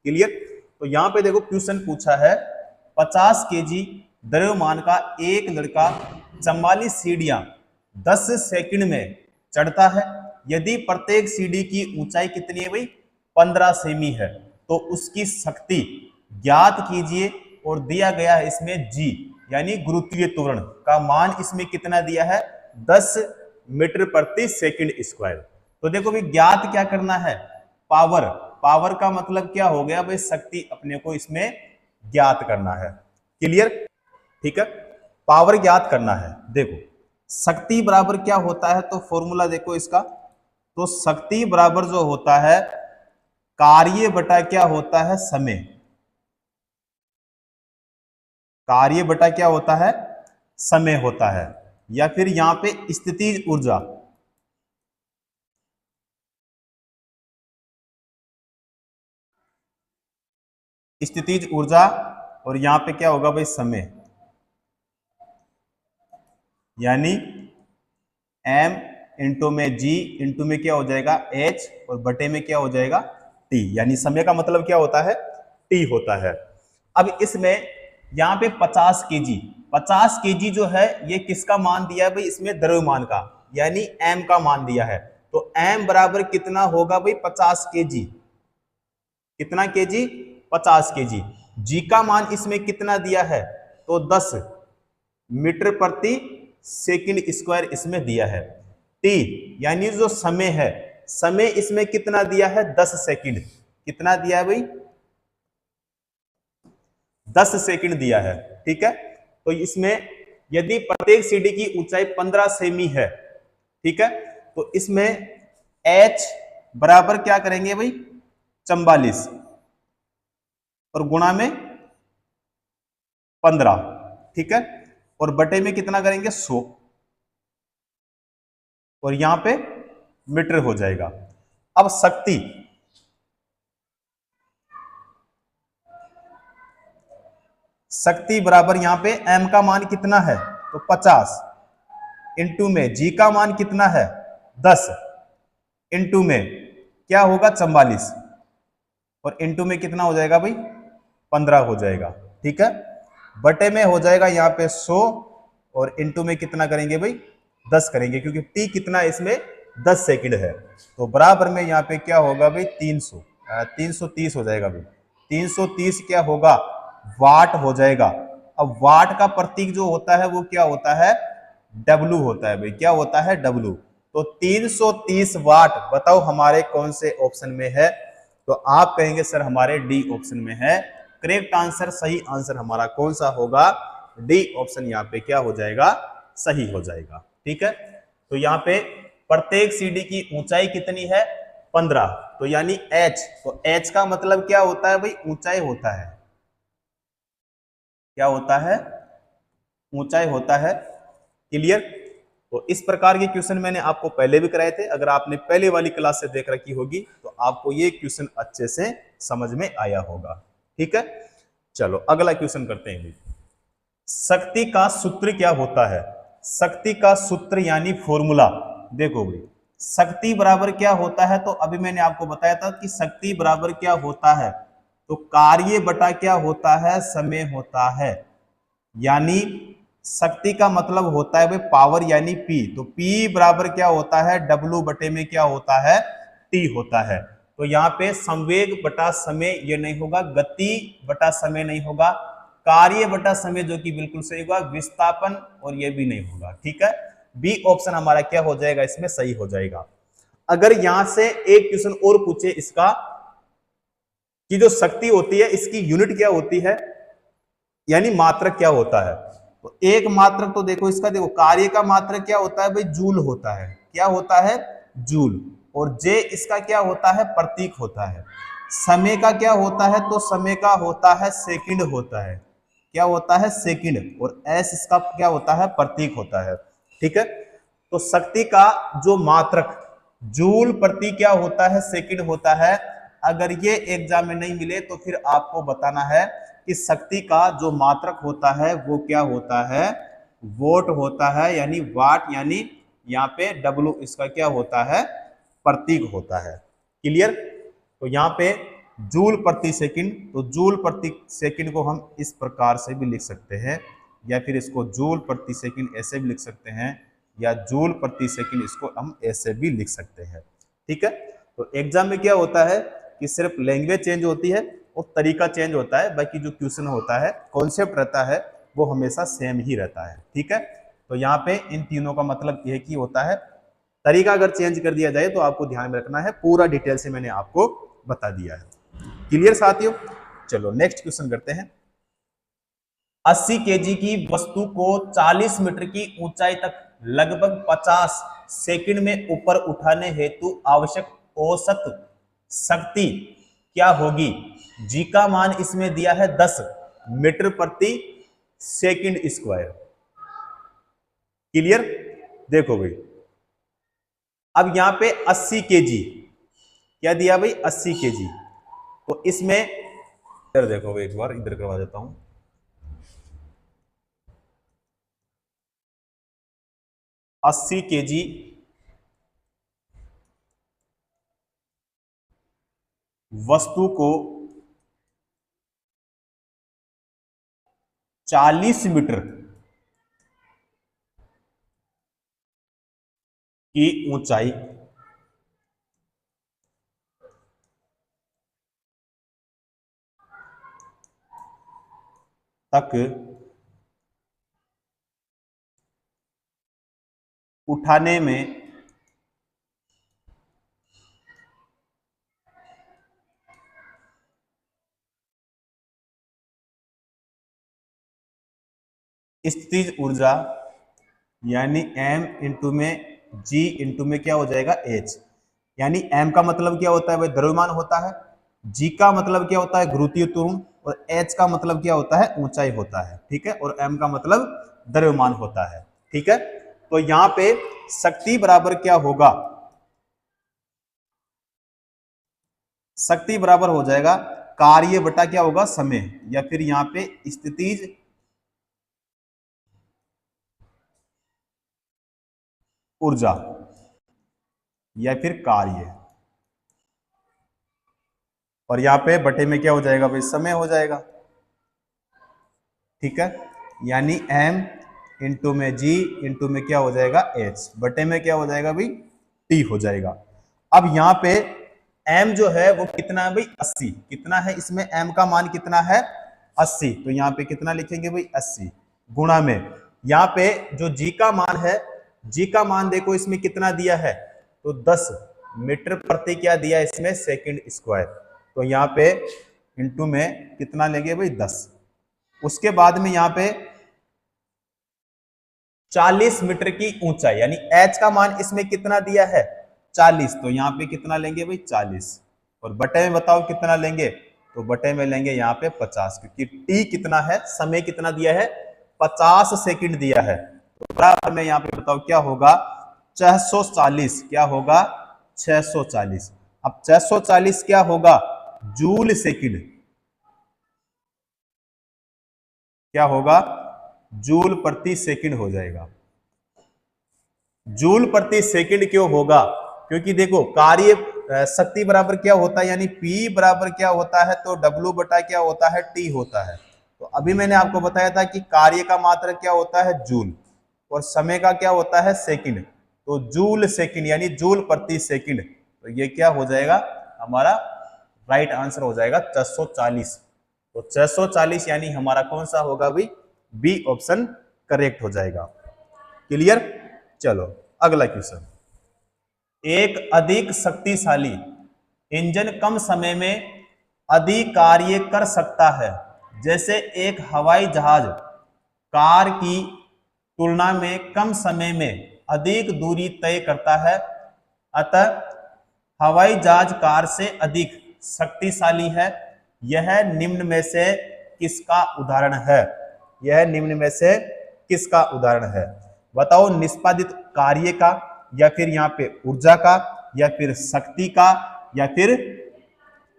Clear. तो यहाँ पे देखो क्वेश्चन पूछा है 50 केजी द्रव्यमान का एक लड़का 44 सीढ़ियां 10 सेकंड में चढ़ता है। यदि प्रत्येक सीढ़ी की ऊंचाई कितनी है भाई 15 सेमी है, तो उसकी शक्ति ज्ञात कीजिए। और दिया गया है इसमें जी यानी गुरुत्वीय त्वरण का मान इसमें कितना दिया है 10 मीटर प्रति सेकंड स्क्वायर। तो देखो भाई ज्ञात क्या करना है पावर। पावर का मतलब क्या हो गया भाई शक्ति अपने को इसमें ज्ञात करना है। क्लियर, ठीक है। पावर ज्ञात करना है। देखो शक्ति बराबर क्या होता है, तो फॉर्मूला देखो इसका। तो शक्ति बराबर जो होता है कार्य बटा क्या होता है समय। कार्य बटा क्या होता है समय होता है, या फिर यहां पे स्थितिज ऊर्जा। स्थितिज ऊर्जा और यहां पे क्या होगा भाई समय, यानी m इंटू में g इंटू में क्या हो जाएगा h और बटे में क्या हो जाएगा t, यानी समय का मतलब क्या होता है t होता है। अब इसमें यहां पे 50 केजी जो है ये किसका मान दिया है भाई इसमें द्रव्यमान का, यानी m का मान दिया है। तो m बराबर कितना होगा भाई 50 केजी। कितना केजी 50 केजी। g का मान इसमें कितना दिया है तो 10 मीटर प्रति सेकंड स्क्वायर इसमें दिया है। टी यानी जो समय है, समय इसमें कितना दिया है 10 सेकंड। कितना दिया है भाई 10 सेकंड दिया है, ठीक है। तो इसमें यदि प्रत्येक सीढ़ी की ऊंचाई 15 सेमी है, ठीक है, तो इसमें h बराबर क्या करेंगे भाई 44 और गुणा में 15, ठीक है, और बटे में कितना करेंगे 100 और यहां पे मीटर हो जाएगा। अब शक्ति बराबर यहां पे m का मान कितना है तो 50 इंटू में g का मान कितना है 10 इंटू में क्या होगा 44 और इंटू में कितना हो जाएगा भाई 15 हो जाएगा, ठीक है। बटे में हो जाएगा यहाँ पे 100 और इंटू में कितना करेंगे भाई 10 करेंगे, क्योंकि t कितना है इसमें 10 सेकंड है। तो बराबर में यहाँ पे क्या होगा भाई 330 हो जाएगा भाई। 330 क्या होगा वाट हो जाएगा। अब वाट का प्रतीक जो होता है वो क्या होता है W होता है भाई। क्या होता है W। तो 330 वाट बताओ हमारे कौन से ऑप्शन में है, तो आप कहेंगे सर हमारे डी ऑप्शन में है। करेक्ट आंसर, सही आंसर हमारा कौन सा होगा डी ऑप्शन यहाँ पे क्या हो जाएगा सही हो जाएगा, ठीक है। तो यहाँ पे प्रत्येक सीढ़ी की ऊंचाई कितनी है 15, तो यानी h, तो h का मतलब क्या होता है भाई ऊंचाई होता है। क्या होता है ऊंचाई होता है। क्लियर। तो इस प्रकार के क्वेश्चन मैंने आपको पहले भी कराए थे, अगर आपने पहले वाली क्लास से देख रखी होगी तो आपको ये क्वेश्चन अच्छे से समझ में आया होगा, ठीक है। चलो अगला क्वेश्चन करते हैं। शक्ति का सूत्र क्या होता है। शक्ति का सूत्र यानी फॉर्मूला देखो भाई, शक्ति बराबर क्या होता है, तो अभी मैंने आपको बताया था कि शक्ति बराबर क्या होता है, तो कार्य बटा क्या होता है समय होता है। यानी शक्ति का मतलब होता है भाई पावर यानी P, तो P बराबर क्या होता है W बटे में क्या होता है T होता है। तो यहाँ पे संवेग बटा समय ये नहीं होगा, गति बटा समय नहीं होगा, कार्य बटा समय जो कि बिल्कुल सही होगा, विस्थापन और ये भी नहीं होगा, ठीक है। बी ऑप्शन हमारा क्या हो जाएगा इसमें सही हो जाएगा। अगर यहां से एक क्वेश्चन और पूछे इसका कि जो शक्ति होती है इसकी यूनिट क्या होती है, यानी मात्रक क्या होता है, तो एक मात्रक तो देखो इसका, देखो कार्य का मात्रक क्या होता है भाई जूल होता है। क्या होता है जूल। और जे इसका क्या होता है प्रतीक होता है। समय का क्या होता है, तो समय का होता है सेकंड होता है। क्या होता है सेकंड, और एस इसका क्या होता है प्रतीक होता है, ठीक है। तो शक्ति का जो मात्रक जूल प्रति क्या होता है सेकंड होता है। अगर ये एग्जाम में नहीं मिले तो फिर आपको बताना है कि शक्ति का जो मात्रक होता है वो क्या होता है वोट होता है, यानी वाट, यानी यहाँ पे W इसका क्या होता है प्रतीक होता है। क्लियर। तो यहाँ पे जूल प्रति सेकंड, तो जूल प्रति सेकंड को हम इस प्रकार से भी लिख सकते हैं, या फिर इसको जूल प्रति सेकंड ऐसे भी लिख सकते हैं, या जूल प्रति सेकंड इसको हम ऐसे भी लिख सकते हैं। ठीक है, तो एग्जाम में क्या होता है कि सिर्फ लैंग्वेज चेंज होती है और तरीका चेंज होता है, बाकी जो क्वेश्चन होता है, कॉन्सेप्ट रहता है, वो हमेशा सेम ही रहता है। ठीक है, तो यहाँ पे इन तीनों का मतलब एक ही होता है, तरीका अगर चेंज कर दिया जाए तो आपको ध्यान में रखना है, पूरा डिटेल से मैंने आपको बता दिया है। क्लियर साथियों? चलो नेक्स्ट क्वेश्चन करते हैं। 80 केजी की वस्तु को 40 मीटर की ऊंचाई तक लगभग 50 सेकंड में ऊपर उठाने हेतु आवश्यक औसत शक्ति क्या होगी? जी का मान इसमें दिया है 10 मीटर प्रति सेकंड स्क्वायर। क्लियर? देखो भाई, अब यहां पे 80 केजी क्या दिया भाई? 80 केजी। तो इसमें इधर देखो भाई, एक बार इधर करवा देता हूं। 80 केजी वस्तु को 40 मीटर की ऊंचाई तक उठाने में स्थितिज ऊर्जा यानी m इंटू में g इंटू में क्या हो जाएगा? h। यानी m का मतलब क्या होता है भाई? द्रव्यमान होता है। g का मतलब क्या होता है? गुरुत्वीय त्वरण। और h का मतलब क्या होता है? ऊंचाई होता है। ठीक है, और m का मतलब द्रव्यमान होता है। ठीक है, तो यहां पे शक्ति बराबर क्या होगा? शक्ति बराबर हो जाएगा कार्य बटा क्या होगा? समय, या फिर यहां पे स्थितिज ऊर्जा या फिर कार्य, और यहां पे बटे में क्या हो जाएगा भाई? समय हो जाएगा। ठीक है, यानी m इंटू में g इंटू में क्या हो जाएगा? h, बटे में क्या हो जाएगा भाई? t हो जाएगा। अब यहां पे m जो है वो कितना है भाई? 80। कितना है इसमें? m का मान कितना है? 80। तो यहाँ पे कितना लिखेंगे भाई? 80 गुणा में यहाँ पे जो g का मान है, g का मान देखो इसमें कितना दिया है? तो 10 मीटर प्रति क्या दिया है इसमें? Second square. तो यहाँ पे इंटू में कितना लेंगे भाई? 10। उसके बाद में यहाँ पे 40 मीटर की ऊंचाई, यानी h का मान इसमें कितना दिया है? 40। तो यहाँ पे कितना लेंगे भाई? 40। और बटे में बताओ कितना लेंगे? तो बटे में लेंगे यहाँ पे 50, क्योंकि t कितना है? समय कितना दिया है? 50 सेकंड दिया है। तो बराबर में यहाँ पे बताओ क्या होगा? 640। क्या होगा? 640। अब 640 क्या होगा? Joule second. क्या होगा? जूल प्रति सेकंड हो जाएगा। जूल प्रति सेकंड क्यों होगा? क्योंकि देखो कार्य शक्ति बराबर क्या होता है? यानी P बराबर क्या होता है? तो W बटा क्या होता है? T होता है। तो अभी मैंने आपको बताया था कि कार्य का मात्रक क्या होता है? जूल, और समय का क्या होता है? सेकंड। तो जूल सेकंड यानी जूल प्रति सेकंड। तो ये क्या हो जाएगा? हमारा राइट आंसर हो जाएगा 640। तो 640 यानी हमारा कौन सा होगा भाई? बी ऑप्शन करेक्ट हो जाएगा। क्लियर? चलो अगला क्वेश्चन। एक अधिक शक्तिशाली इंजन कम समय में अधिक कार्य कर सकता है, जैसे एक हवाई जहाज कार की तुलना में कम समय में अधिक दूरी तय करता है। अतः हवाई जहाज कार से अधिक शक्तिशाली है। यह निम्न में से किसका उदाहरण है? यह निम्न में से किसका उदाहरण है? बताओ, निष्पादित कार्य का, या फिर यहाँ पे ऊर्जा का, या फिर शक्ति का, या फिर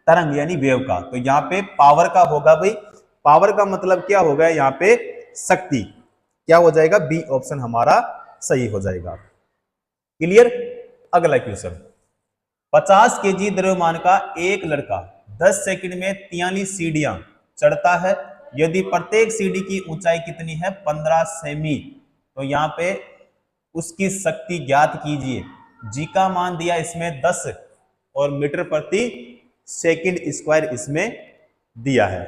तरंग यानी वेव का। तो यहाँ पे पावर का होगा भाई। पावर का मतलब क्या होगा? यहाँ पे शक्ति। क्या हो जाएगा? बी ऑप्शन हमारा सही हो जाएगा। क्लियर? अगला क्वेश्चन। 50 केजी द्रव्यमान का एक लड़का 10 सेकंड में 43 सीढ़ियां चढ़ता है। यदि प्रत्येक सीढ़ी की ऊंचाई कितनी है 15 सेमी, तो यहाँ पे उसकी शक्ति ज्ञात कीजिए। जी का मान दिया इसमें 10 और मीटर प्रति सेकंड स्क्वायर इसमें दिया है।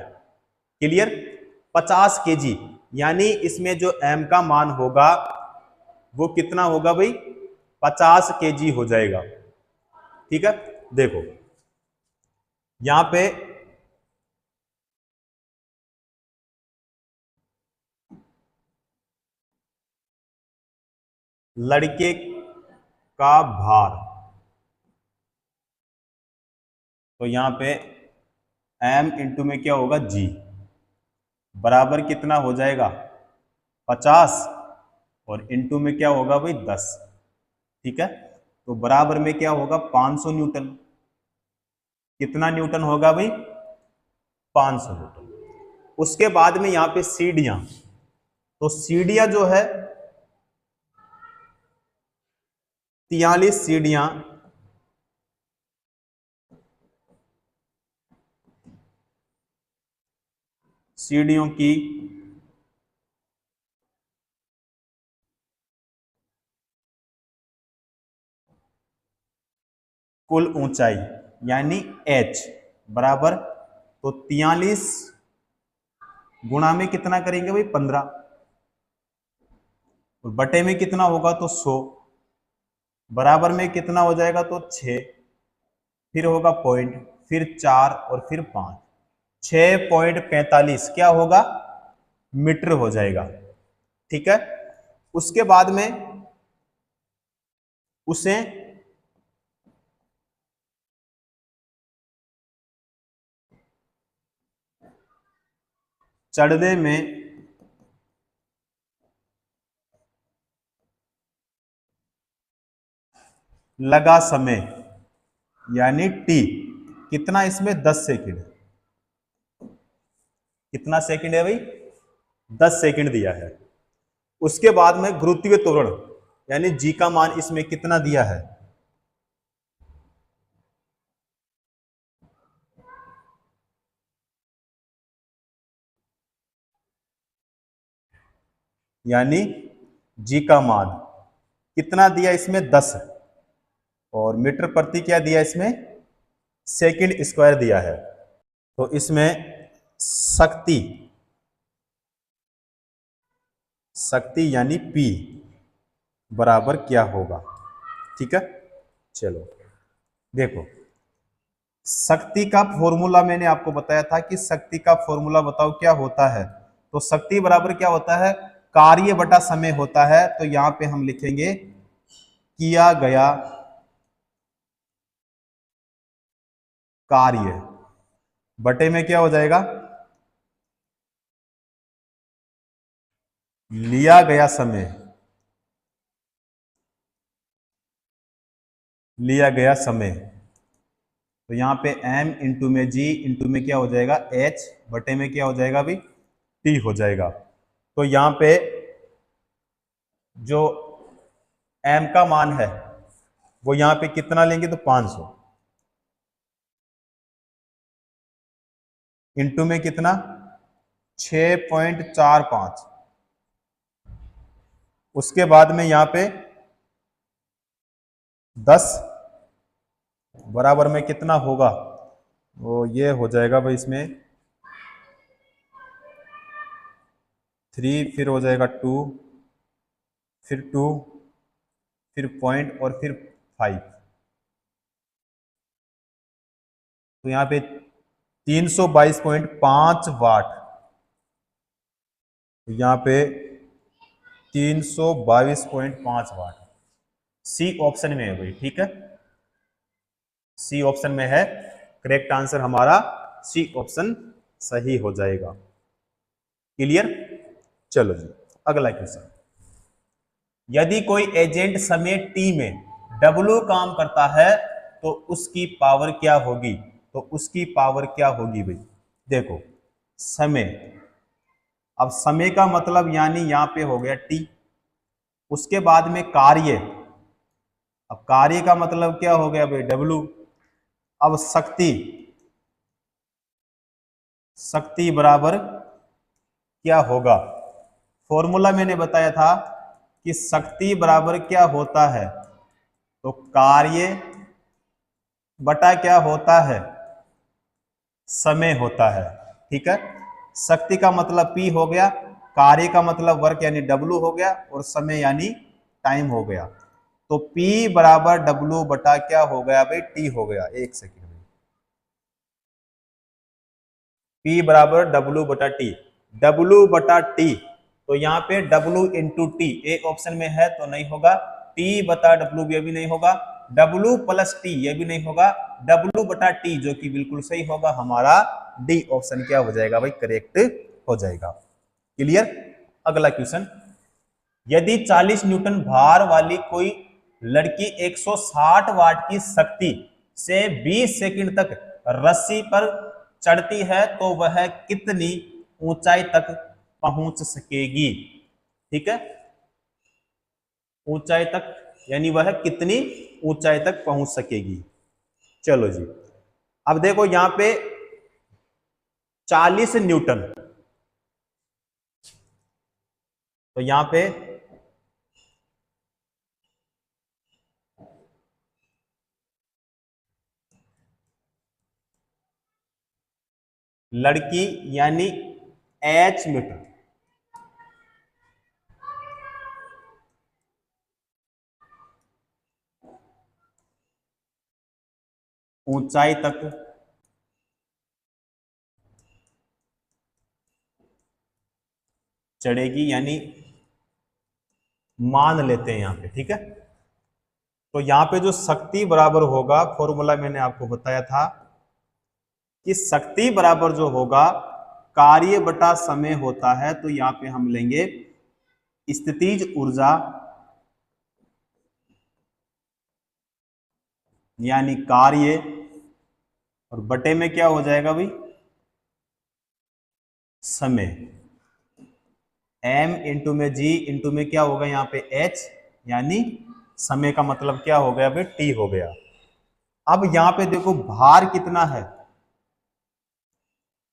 क्लियर। 50 केजी, यानी इसमें जो एम का मान होगा वो कितना होगा भाई, 50 केजी हो जाएगा। ठीक है, देखो यहां पे लड़के का भार, तो यहां पे एम इंटू में क्या होगा जी, बराबर कितना हो जाएगा 50 और इंटू में क्या होगा भाई 10। ठीक है, तो बराबर में क्या होगा 500 न्यूटन। कितना न्यूटन होगा भाई 500 न्यूटन। उसके बाद में यहां पे सीढ़ियां, तो सीढ़ियां जो है 43 सीढ़ियां सीढ़ियों की कुल ऊंचाई यानी h बराबर, तो 43 गुणा में कितना करेंगे भाई 15, और बटे में कितना होगा तो 100, बराबर में कितना हो जाएगा तो 6, फिर होगा पॉइंट, फिर 4 और फिर 5, 6.45 क्या होगा मीटर हो जाएगा। ठीक है, उसके बाद में उसे चढ़ने में लगा समय यानी टी, कितना इसमें 10 सेकंड। कितना सेकंड है भाई 10 सेकंड दिया है। उसके बाद में गुरुत्वीय त्वरण यानी जी का मान इसमें कितना दिया है, यानी जी का मान कितना दिया इसमें 10 और मीटर प्रति क्या दिया इसमें सेकंड स्क्वायर दिया है। तो इसमें शक्ति शक्ति यानी P बराबर क्या होगा। ठीक है, चलो देखो शक्ति का फॉर्मूला मैंने आपको बताया था कि शक्ति का फॉर्मूला बताओ क्या होता है। तो शक्ति बराबर क्या होता है कार्य बटा समय होता है। तो यहां पे हम लिखेंगे किया गया कार्य बटे में क्या हो जाएगा लिया गया समय, लिया गया समय। तो यहाँ पे m इंटू में g इंटू में क्या हो जाएगा h बटे में क्या हो जाएगा अभी t हो जाएगा। तो यहाँ पे जो m का मान है वो यहाँ पे कितना लेंगे तो 500 इंटू में कितना 6.45, उसके बाद में यहाँ पे 10 बराबर में कितना होगा वो ये हो जाएगा भाई इसमें 3, फिर हो जाएगा 2, फिर 2, फिर पॉइंट और फिर 5। तो यहाँ पे 322.5 वाट, यहाँ पे 322.5 वाट सी ऑप्शन में है भाई। ठीक है, सी ऑप्शन में है, करेक्ट आंसर हमारा सी ऑप्शन सही हो जाएगा। क्लियर। चलो जी अगला क्वेश्चन, यदि कोई एजेंट समय टी में W काम करता है तो उसकी पावर क्या होगी। तो उसकी पावर क्या होगी भाई, देखो समय, अब समय का मतलब यानी यहां पे हो गया टी, उसके बाद में कार्य, अब कार्य का मतलब क्या हो गया भाई W, अब शक्ति, शक्ति बराबर क्या होगा? फॉर्मूला मैंने बताया था कि शक्ति बराबर क्या होता है, तो कार्य बटा क्या होता है, समय होता है। ठीक है, शक्ति का मतलब P हो गया, कार्य का मतलब वर्क यानी W हो गया, और समय यानी टाइम हो गया। तो P बराबर W बटा क्या हो गया भाई, T हो गया। एक सेकेंड में, P बराबर W बटा T, W बटा T, तो यहाँ पे W इंटू टी एक ऑप्शन में है तो नहीं होगा, T बता W ये भी नहीं होगा, W प्लस T ये भी नहीं होगा, W बटा T जो कि बिल्कुल सही होगा, हमारा डी ऑप्शन क्या हो जाएगा भाई, करेक्ट हो जाएगा। क्लियर? अगला क्वेश्चन, यदि 40 न्यूटन भार वाली कोई लड़की 160 वाट की शक्ति से 20 सेकंड तक रस्सी पर चढ़ती है तो वह कितनी ऊंचाई तक पहुंच सकेगी? ठीक है, ऊंचाई तक यानी वह कितनी ऊंचाई तक पहुंच सकेगी। चलो जी, अब देखो यहां पे 40 न्यूटन, तो यहां पे लड़की यानी H मीटर, ऊंचाई तक चढ़ेगी, यानी मान लेते हैं यहां पे। ठीक है, तो यहां पे जो शक्ति बराबर होगा, फॉर्मूला मैंने आपको बताया था कि शक्ति बराबर जो होगा कार्य बटा समय होता है, तो यहां पे हम लेंगे स्थितिज ऊर्जा यानी कार्य, और बटे में क्या हो जाएगा भाई, समय। m इंटू में g इंटू में क्या होगा यहाँ पे h, यानी समय का मतलब क्या हो गया भाई, t हो गया। अब यहां पे देखो भार कितना है,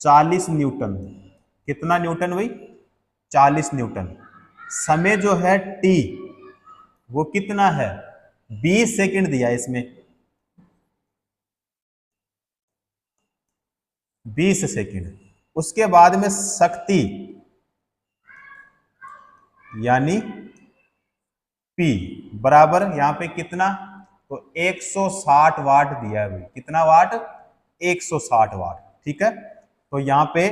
40 न्यूटन। कितना न्यूटन भाई, 40 न्यूटन। समय जो है t, वो कितना है, 20 सेकंड दिया है इसमें, 20 सेकंड। उसके बाद में शक्ति यानी P बराबर यहां पे कितना, तो 160 वाट दिया है भाई। कितना वाट, 160 वाट। ठीक है, तो यहां पे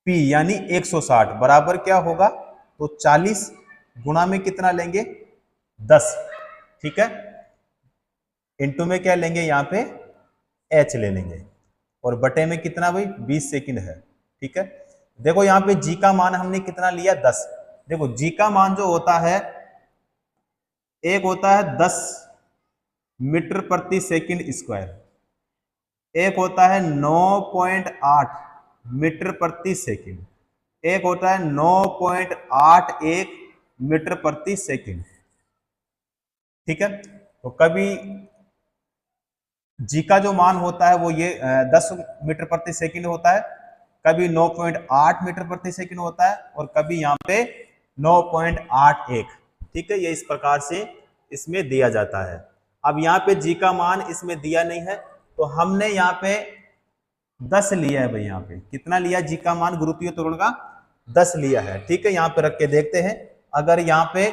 P यानी 160 बराबर क्या होगा, तो 40 गुणा में कितना लेंगे, 10। ठीक है, इंटू में क्या लेंगे, यहां पे H ले लेंगे, और बटे में कितना भाई, 20 सेकंड है। ठीक है, देखो यहां पे G का मान हमने कितना लिया, 10। देखो G का मान जो होता है, एक होता है 10 मीटर प्रति सेकंड स्क्वायर, एक होता है 9.8 मीटर प्रति सेकंड, एक होता है 9.81 मीटर प्रति सेकंड। ठीक है, तो कभी जी का जो मान होता है वो ये 10 मीटर प्रति सेकंड होता है, कभी 9.8 मीटर प्रति सेकंड होता है, और कभी यहाँ पे 9.81। ठीक है, ये इस प्रकार से इसमें दिया जाता है। अब यहाँ पे जी का मान इसमें दिया नहीं है, तो हमने यहाँ पे 10 लिया है भाई। यहाँ पे कितना लिया, जी का मान गुरुत्वीय त्वरण का 10 लिया है। ठीक है, यहाँ पे रख के देखते हैं, अगर यहाँ पे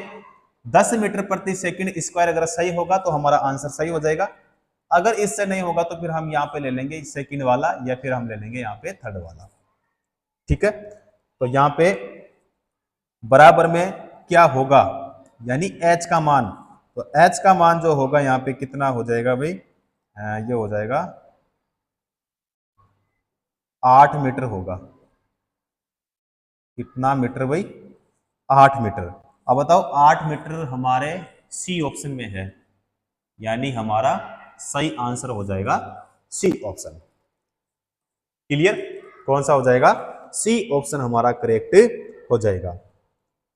10 मीटर प्रति सेकंड स्क्वायर अगर सही होगा तो हमारा आंसर सही हो जाएगा। अगर इससे नहीं होगा तो फिर हम यहाँ पे ले लेंगे सेकंड वाला, या फिर हम ले लेंगे यहाँ पे थर्ड वाला। ठीक है, तो यहाँ पे बराबर में क्या होगा, यानी H का मान, तो H का मान जो होगा यहाँ पे कितना हो जाएगा भाई, ये हो जाएगा 8 मीटर होगा। कितना मीटर भाई, 8 मीटर। अब बताओ 8 मीटर हमारे सी ऑप्शन में है, यानी हमारा सही आंसर हो जाएगा सी ऑप्शन। क्लियर? कौन सा हो जाएगा, सी ऑप्शन हमारा करेक्ट हो जाएगा।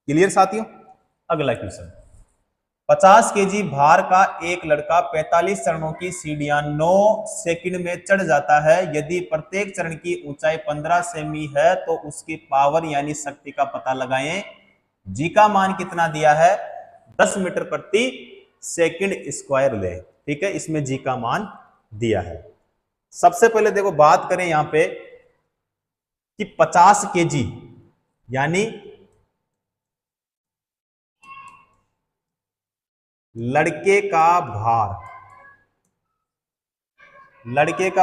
क्लियर साथियों? अगला क्वेश्चन, 50 केजी भार का एक लड़का 45 चरणों की सीढ़ियां 9 सेकंड में चढ़ जाता है। यदि प्रत्येक चरण की ऊंचाई 15 सेमी है तो उसकी पावर यानी शक्ति का पता लगाएं। जी का मान कितना दिया है? 10 मीटर प्रति सेकंड स्क्वायर ले। ठीक है, इसमें जी का मान दिया है। सबसे पहले देखो बात करें यहां पे कि 50 केजी यानी लड़के का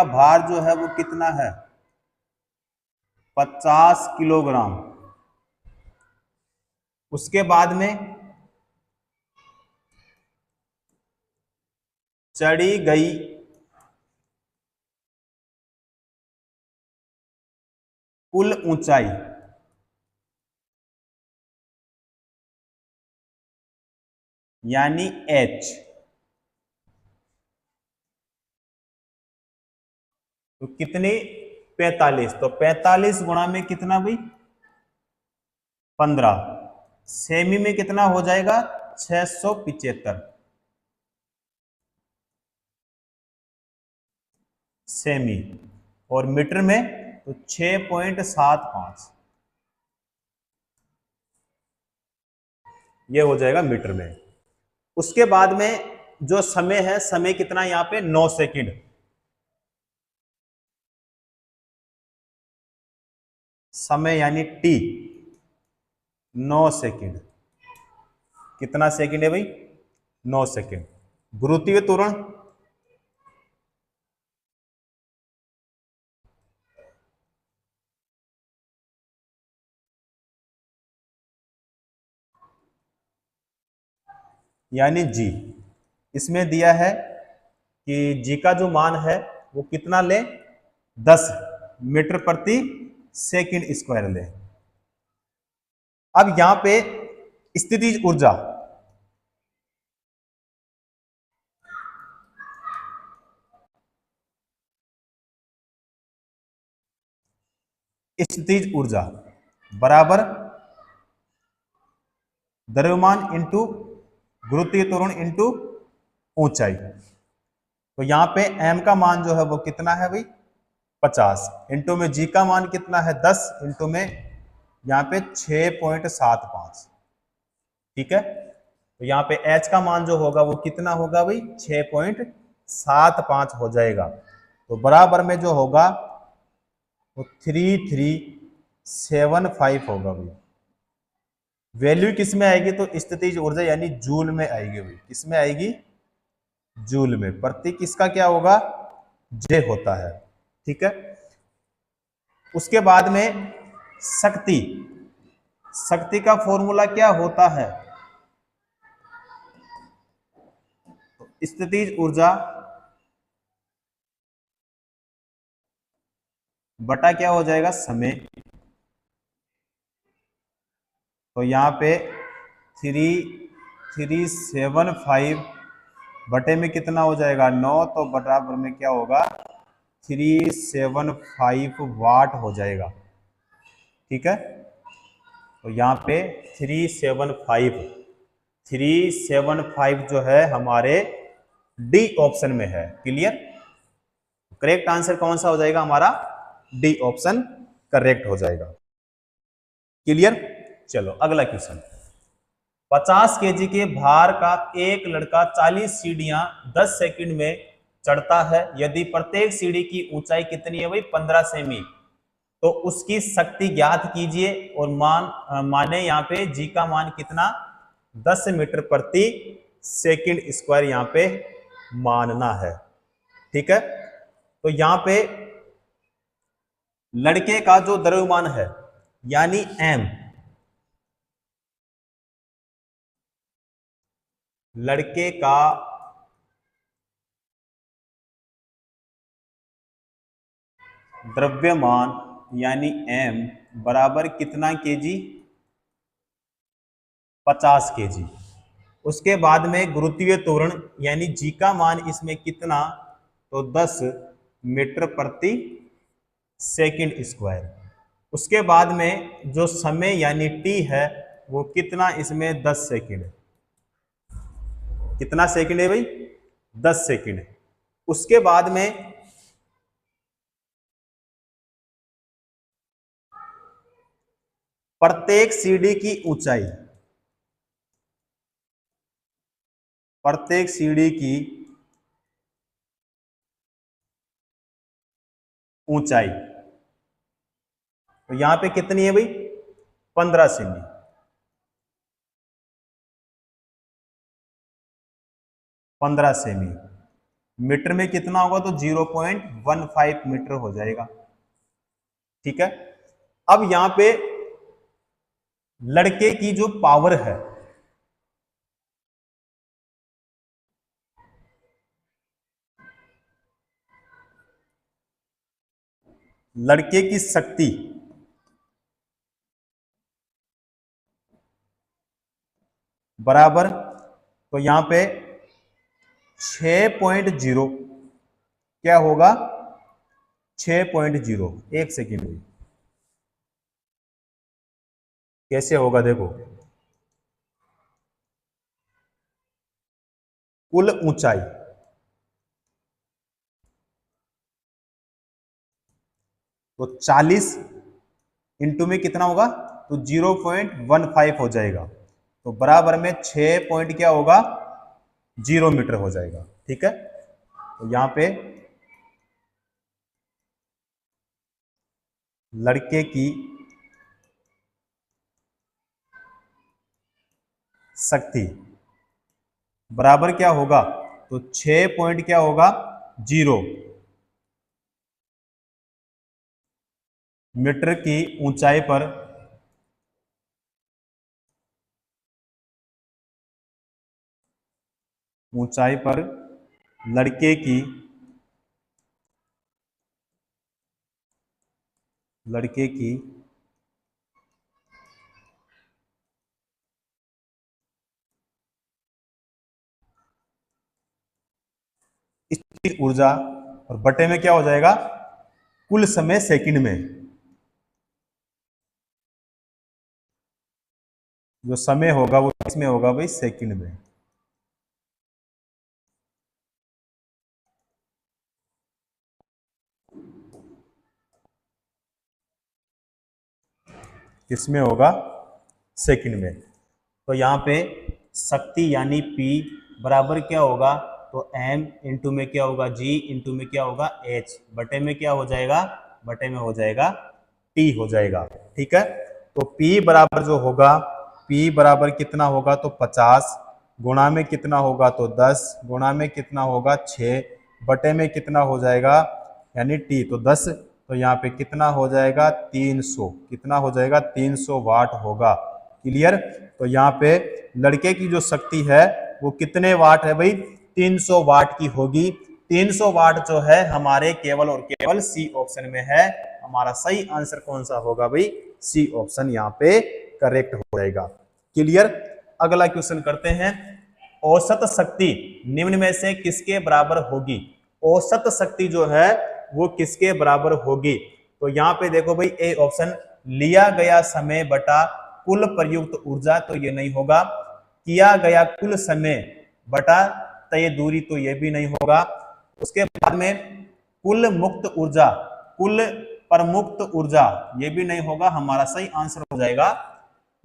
भार जो है वो कितना है? 50 किलोग्राम। उसके बाद में चढ़ी गई कुल ऊंचाई यानी h, तो कितनी? 45। तो 45 गुणा में कितना भाई? 15। सेमी में कितना हो जाएगा? 675 सेमी। और मीटर में तो 6.75, ये हो जाएगा मीटर में। उसके बाद में जो समय है, समय कितना यहां पे? 9 सेकंड। समय यानी टी 9 सेकंड। कितना सेकंड है भाई? 9 सेकंड। गुरुत्वीय त्वरण यानी जी, इसमें दिया है कि जी का जो मान है वो कितना ले? 10 मीटर प्रति सेकंड स्क्वायर ले। अब यहां पे स्थितिज ऊर्जा, स्थितिज ऊर्जा बराबर द्रव्यमान इंटू गुरुत्वीय त्वरण इंटू ऊंचाई। तो यहां पे m का मान जो है वो कितना है भाई? 50। इंटू में g का मान कितना है? 10। इंटू में यहाँ पे 6.75। ठीक है, तो यहाँ पे h का मान जो होगा वो कितना होगा भाई? 6.75 हो जाएगा। तो बराबर में जो होगा वो 3375 होगा भाई। वैल्यू किस में आएगी? तो स्थितिज ऊर्जा यानी जूल में आएगी भाई। किस में आएगी? जूल में। प्रतीक किसका क्या होगा? जे होता है। ठीक है, उसके बाद में शक्ति, शक्ति का फॉर्मूला क्या होता है? स्थितिज ऊर्जा बटा क्या हो जाएगा? समय। तो यहाँ पे 3375 बटे में कितना हो जाएगा? 9। तो बराबर में क्या होगा? 375 वाट हो जाएगा। ठीक है, तो यहाँ पे 375 जो है हमारे डी ऑप्शन में है। क्लियर? करेक्ट आंसर कौन सा हो जाएगा हमारा? डी ऑप्शन करेक्ट हो जाएगा। क्लियर? चलो अगला क्वेश्चन। 50 केजी के भार का एक लड़का 40 सीढ़ियां 10 सेकंड में चढ़ता है। यदि प्रत्येक सीढ़ी की ऊंचाई कितनी है भाई? 15 सेमी। तो उसकी शक्ति ज्ञात कीजिए और माने यहाँ पे जी का मान कितना? 10 मीटर प्रति सेकंड स्क्वायर यहाँ पे मानना है। ठीक है, तो यहाँ पे लड़के का जो द्रव्यमान है यानी m, लड़के का द्रव्यमान यानी m बराबर कितना केजी? 50 केजी। उसके बाद में गुरुत्वीय त्वरण यानी जी का मान इसमें कितना? तो 10 मीटर प्रति सेकंड स्क्वायर। उसके बाद में जो समय यानी t है वो कितना? इसमें 10 सेकंड। कितना सेकंड है भाई? 10 सेकंड। उसके बाद में प्रत्येक सीढ़ी की ऊंचाई, प्रत्येक सीढ़ी की ऊंचाई, तो यहां पे कितनी है भाई? 15 सेमी। 15 सेमी मीटर में कितना होगा? तो 0.15 मीटर हो जाएगा। ठीक है। अब यहां पे लड़के की जो पावर है, लड़के की शक्ति बराबर, तो यहां पे 6.0 क्या होगा? 6.0। एक सेकेंड में कैसे होगा देखो, कुल ऊंचाई तो 40 इंटू में कितना होगा? तो 0.15 हो जाएगा, तो बराबर में 6 पॉइंट क्या होगा? 0 मीटर हो जाएगा। ठीक है। तो यहां पे लड़के की शक्ति बराबर क्या होगा? तो 6 पॉइंट क्या होगा? 0 मीटर की ऊंचाई पर लड़के की लड़के की स्थितिज ऊर्जा, और बटे में क्या हो जाएगा? कुल समय सेकंड में, जो समय होगा वो किसमें होगा भाई? सेकंड में। किसमें होगा? सेकंड में। तो यहाँ पे शक्ति यानी P बराबर क्या होगा? तो M इंटू में क्या होगा? G इंटू में क्या होगा? H, बटे में क्या हो जाएगा? बटे में हो जाएगा T हो जाएगा। ठीक है। तो P बराबर जो होगा, P बराबर कितना होगा? तो 50 गुणा में कितना होगा? तो 10 गुणा में कितना होगा? 6 बटे में कितना हो जाएगा? यानी T तो 10, तो यहाँ पे कितना हो जाएगा? 300। कितना हो जाएगा? 300 वाट होगा। क्लियर। तो यहाँ पे लड़के की जो शक्ति है वो कितने वाट है भाई? 300 वाट की होगी। 300 वाट जो है हमारे केवल और केवल सी ऑप्शन में है। हमारा सही आंसर कौन सा होगा भाई? सी ऑप्शन यहाँ पे करेक्ट हो जाएगा। क्लियर। अगला क्वेश्चन करते हैं। औसत शक्ति निम्न में से किसके बराबर होगी? औसत शक्ति जो है वो किसके बराबर होगी? तो यहाँ पे देखो भाई, ए ऑप्शन लिया गया समय बटा कुल प्रयुक्त ऊर्जा, तो ये नहीं होगा। किया गया कुल समय बटा तय दूरी, तो ये भी नहीं होगा। उसके बाद में कुल मुक्त ऊर्जा, कुल प्रमुक्त ऊर्जा, ये भी नहीं होगा। हमारा सही आंसर हो जाएगा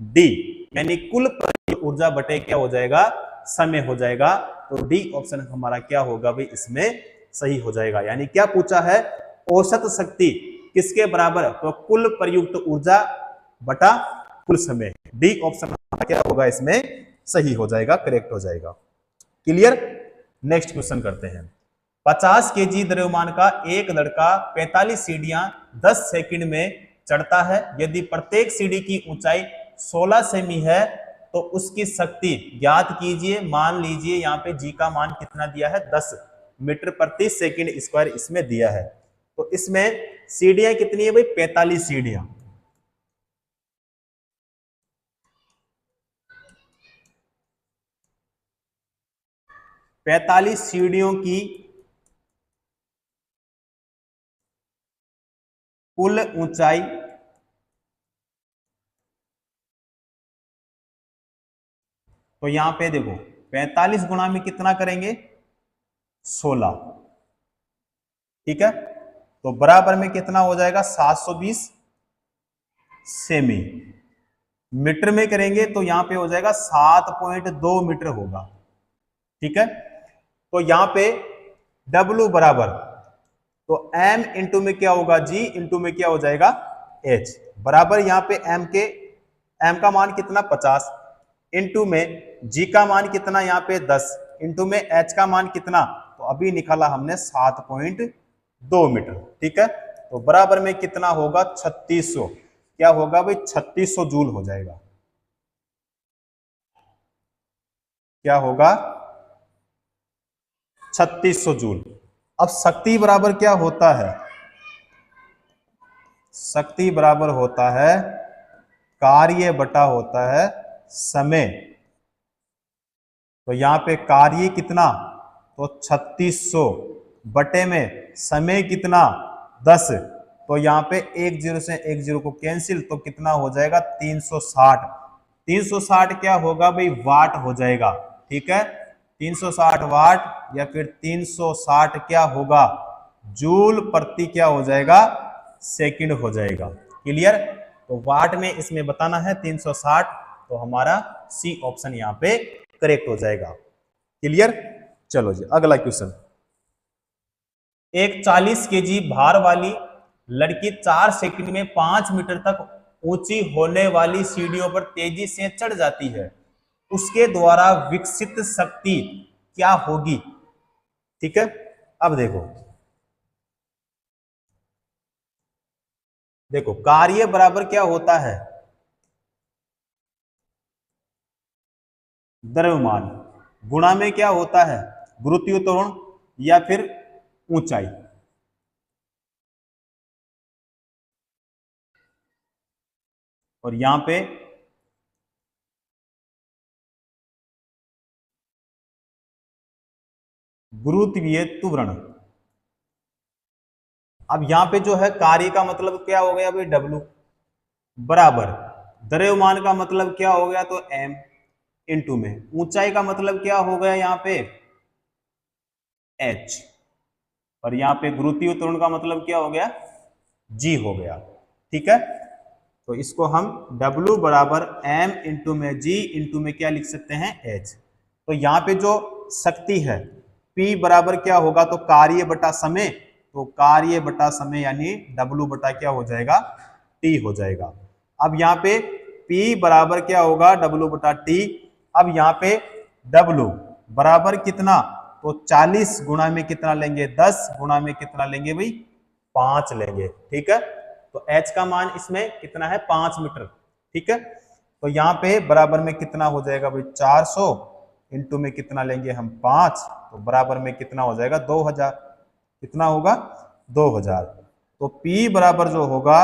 डी, यानी कुल प्रयुक्त ऊर्जा बटे क्या हो जाएगा? समय हो जाएगा। तो डी ऑप्शन हमारा क्या होगा भाई? इसमें सही हो जाएगा। यानी क्या पूछा है? औसत शक्ति किसके बराबर? तो कुल प्रयुक्त ऊर्जा बटा कुल समय। डी ऑप्शन क्या होगा? इसमें सही हो जाएगा, करेक्ट हो जाएगा। क्लियर। नेक्स्ट क्वेश्चन करते हैं। 50 केजी द्रव्यमान का एक लड़का 45 सीढ़ियां 10 सेकंड में चढ़ता है। यदि प्रत्येक सीढ़ी की ऊंचाई 16 सेमी है तो उसकी शक्ति ज्ञात कीजिए। मान लीजिए यहाँ पे जी का मान कितना दिया है? 10 मीटर प्रति सेकंड स्क्वायर इसमें दिया है। तो इसमें सीढ़ियां कितनी है भाई? 45 सीढ़ियां। 45 सीढ़ियों की कुल ऊंचाई तो यहां पे देखो 45 गुणा में कितना करेंगे 16, ठीक है। तो बराबर में कितना हो जाएगा 720 सेमी। मीटर में करेंगे तो यहां पे हो जाएगा 7.2 मीटर होगा, ठीक है। तो यहां पे W बराबर, तो M इंटू में क्या होगा G इंटू में क्या हो जाएगा H, बराबर यहां पे M का मान कितना 50 इंटू में G का मान कितना यहाँ पे 10 इंटू में H का मान कितना, तो अभी निकाला हमने 7.2 मीटर, ठीक है। तो बराबर में कितना होगा 3600, क्या होगा भाई 3600 जूल हो जाएगा, क्या होगा 3600 जूल। अब शक्ति बराबर क्या होता है, शक्ति बराबर होता है कार्य बटा होता है समय। तो यहां पे कार्य कितना, तो 3600 बटे में समय कितना 10, तो यहां पे एक जीरो से एक जीरो को कैंसिल, तो कितना हो जाएगा 360। 360 क्या होगा भाई वाट हो जाएगा, ठीक है। 360 वाट या फिर 360 क्या होगा जूल प्रति क्या हो जाएगा सेकंड हो जाएगा, क्लियर। तो वाट में इसमें बताना है 360, तो हमारा सी ऑप्शन यहां पे करेक्ट हो जाएगा, क्लियर। चलो जी अगला क्वेश्चन। एक 40 केजी भार वाली लड़की 4 सेकंड में 5 मीटर तक ऊंची होने वाली सीढ़ियों पर तेजी से चढ़ जाती है, उसके द्वारा विकसित शक्ति क्या होगी, ठीक है। अब देखो देखो कार्य बराबर क्या होता है द्रव्यमान, गुणा में क्या होता है गुरुत्वाकर्षण या फिर ऊंचाई। और यहां पे गुरुत्वीय त्वरण। अब यहां पे जो है कार्य का मतलब क्या हो गया भाई W बराबर द्रव्यमान का मतलब क्या हो गया तो M इंटू में ऊंचाई का मतलब क्या हो गया यहाँ पे H, और यहाँ पे गुरुत्वीय त्वरण का मतलब क्या हो गया G हो गया, ठीक है। तो इसको हम W बराबर M इंटू में G इंटू में क्या लिख सकते हैं H। तो यहाँ पे जो शक्ति है P बराबर क्या होगा तो कार्य बटा समय, तो कार्य बटा समय यानी W बटा क्या हो जाएगा T हो जाएगा। अब यहाँ पे P बराबर क्या होगा W बटा T। अब यहाँ पे W बराबर कितना, तो 40 गुणा में कितना लेंगे 10 गुणा में कितना लेंगे भाई 5 लेंगे, ठीक है। तो H का मान इसमें कितना है 5 मीटर, ठीक है। तो यहाँ पे बराबर में कितना हो जाएगा भाई 400 इंटू में कितना लेंगे हम 5, तो बराबर में कितना हो जाएगा 2000, कितना होगा 2000। तो P बराबर जो होगा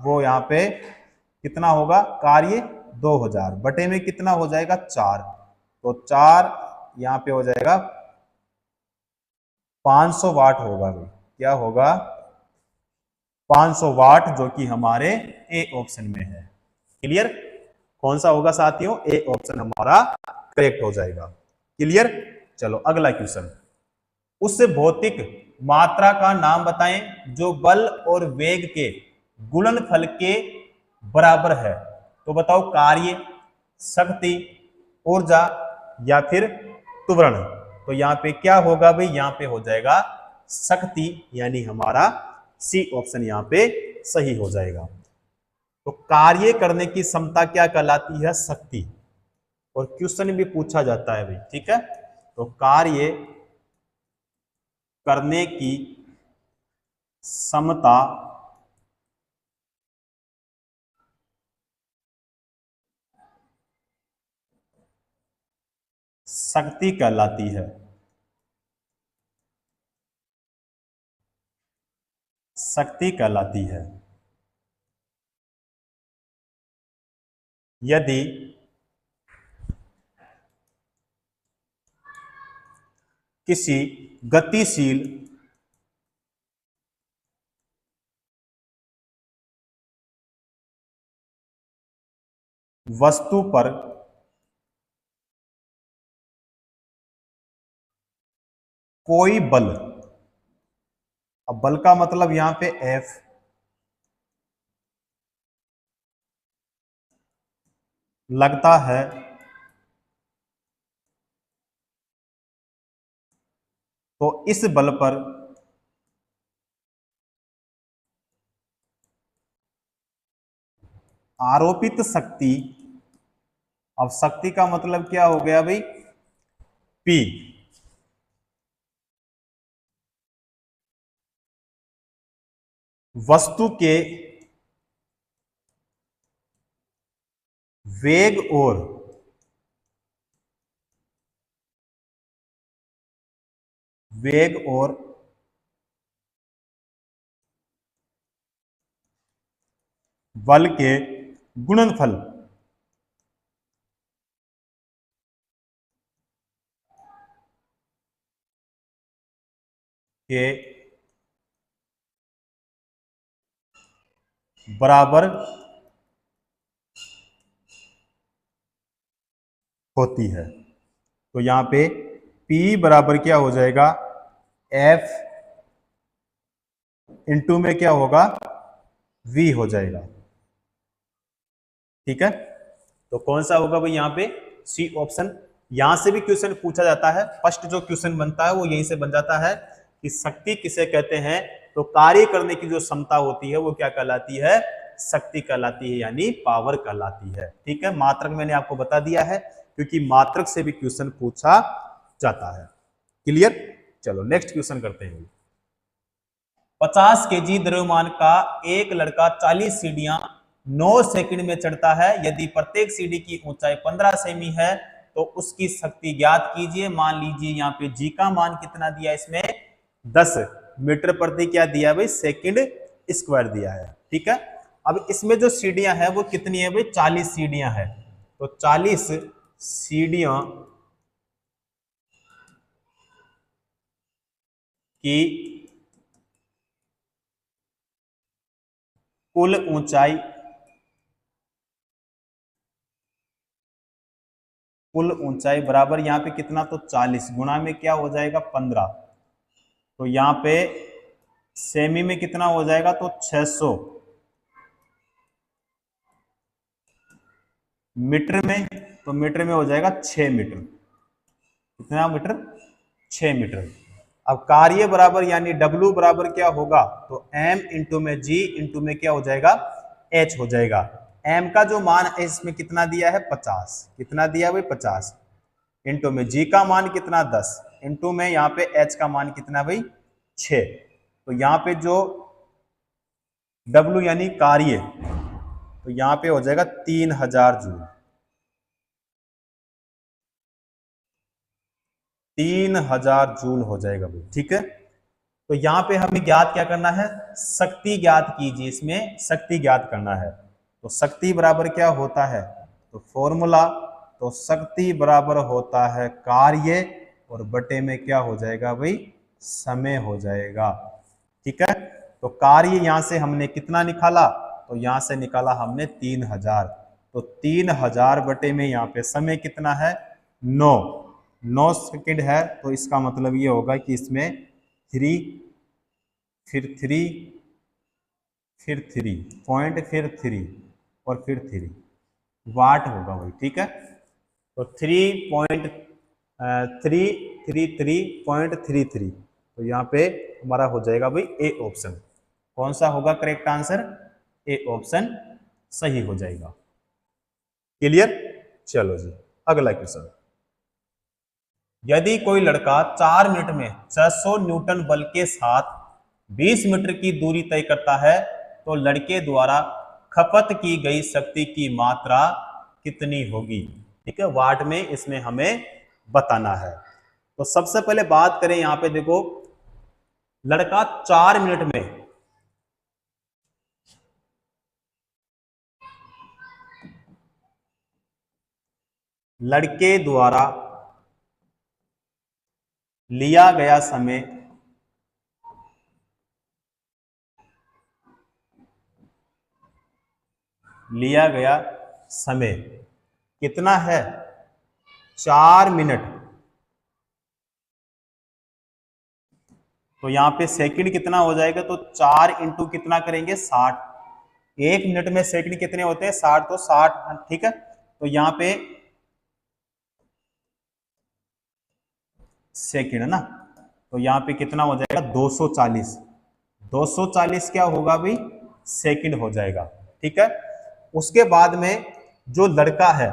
वो यहाँ पे कितना होगा कार्य 2000 बटे में कितना हो जाएगा 4, तो 4 यहाँ पे हो जाएगा 500 वाट होगा भाई, क्या होगा 500 वाट, जो कि हमारे ए ऑप्शन में है, क्लियर। कौन सा होगा साथियों ए ऑप्शन हमारा करेक्ट हो जाएगा, क्लियर। चलो अगला क्वेश्चन। उस भौतिक मात्रा का नाम बताएं जो बल और वेग के गुणनफल के बराबर है। तो बताओ कार्य, शक्ति, ऊर्जा या फिर त्वरण। तो यहां पे क्या होगा भाई यहां पे हो जाएगा शक्ति, यानी हमारा सी ऑप्शन यहां पे सही हो जाएगा। तो कार्य करने की क्षमता क्या कहलाती है शक्ति, और क्वेश्चन भी पूछा जाता है भाई, ठीक है। तो कार्य करने की क्षमता शक्ति कहलाती है, शक्ति कहलाती है। यदि किसी गतिशील वस्तु पर कोई बल, अब बल का मतलब यहां पे F लगता है तो इस बल पर आरोपित शक्ति, अब शक्ति का मतलब क्या हो गया भाई, P, वस्तु के वेग और बल के गुणनफल के बराबर होती है। तो यहां पे P बराबर क्या हो जाएगा, F इंटू में क्या होगा, V हो जाएगा। ठीक है, तो कौन सा होगा भाई यहाँ पे, सी ऑप्शन। यहां से भी क्वेश्चन पूछा जाता है, फर्स्ट जो क्वेश्चन बनता है वो यहीं से बन जाता है कि शक्ति किसे कहते हैं, तो कार्य करने की जो क्षमता होती है वो क्या कहलाती है, शक्ति कहलाती है, यानी पावर कहलाती है। ठीक है, मात्रक मैंने आपको बता दिया है क्योंकि मात्रक से भी क्वेश्चन पूछा जाता है। क्लियर, चलो नेक्स्ट क्वेश्चन करते हैं। 50 केजी द्रव्यमान का एक लड़का 40 सीढ़ियां 9 सेकंड में चढ़ता है। यदि प्रत्येक सीढ़ी की ऊंचाई 15 सेमी है तो उसकी शक्ति ज्ञात कीजिए। मान लीजिए यहाँ पे जी का मान कितना दिया, इसमें 10 मीटर प्रति क्या दिया भाई, सेकंड स्क्वायर दिया है। ठीक है, अब इसमें जो सीढ़ियां है वो कितनी है भाई, 40 सीढ़ियां है। तो 40 सीढ़ियां की कुल ऊंचाई बराबर यहाँ पे कितना, तो 40 गुणा में क्या हो जाएगा 15। तो यहाँ पे सेमी में कितना हो जाएगा, तो 600। मीटर में, तो मीटर में हो जाएगा 6 मीटर। कितना मीटर, 6 मीटर। अब कार्य बराबर यानी W बराबर क्या होगा, तो M इंटू में G इंटू में क्या हो जाएगा, H हो जाएगा। M का जो मान है इसमें कितना दिया है, 50। कितना दिया भाई, 50। इंटू में G का मान कितना, 10। इंटू में यहाँ पे H का मान कितना भाई, 6। तो यहाँ पे जो W यानी कार्य, तो यहाँ पे हो जाएगा 3000 जूल। 3000 जूल हो जाएगा भाई। ठीक है, तो यहां पे हमें ज्ञात क्या करना है, शक्ति ज्ञात कीजिए। इसमें शक्ति ज्ञात करना है, तो शक्ति बराबर क्या होता है, तो फॉर्मूला, तो शक्ति बराबर होता है कार्य और बटे में क्या हो जाएगा भाई, समय हो जाएगा। ठीक है, तो कार्य यहां से हमने कितना निकाला, तो यहां से निकाला हमने 3000। तो 3000 बटे में यहाँ पे समय कितना है, 9 सेकंड है। तो इसका मतलब ये होगा कि इसमें 3 फिर 3 फिर 3 पॉइंट फिर 3 और फिर 3 वाट होगा भाई। ठीक है, तो 3.333.33, तो यहाँ पे हमारा हो जाएगा भाई ए ऑप्शन। कौन सा होगा करेक्ट आंसर, ए ऑप्शन सही हो जाएगा। क्लियर, चलो जी अगला क्वेश्चन। यदि कोई लड़का 4 मिनट में 600 न्यूटन बल के साथ 20 मीटर की दूरी तय करता है तो लड़के द्वारा खपत की गई शक्ति की मात्रा कितनी होगी। ठीक है, वाट में इसमें हमें बताना है। तो सबसे पहले बात करें, यहां पे देखो लड़का 4 मिनट में लड़के द्वारा लिया गया समय कितना है, 4 मिनट। तो यहाँ पे सेकंड कितना हो जाएगा, तो 4 इंटू कितना करेंगे 60। 1 मिनट में सेकंड कितने होते हैं 60, तो 60, ठीक है। तो यहाँ पे सेकंड है ना, तो यहाँ पे कितना हो जाएगा 240। 240 क्या होगा भाई, सेकंड हो जाएगा, ठीक है। उसके बाद में जो लड़का है,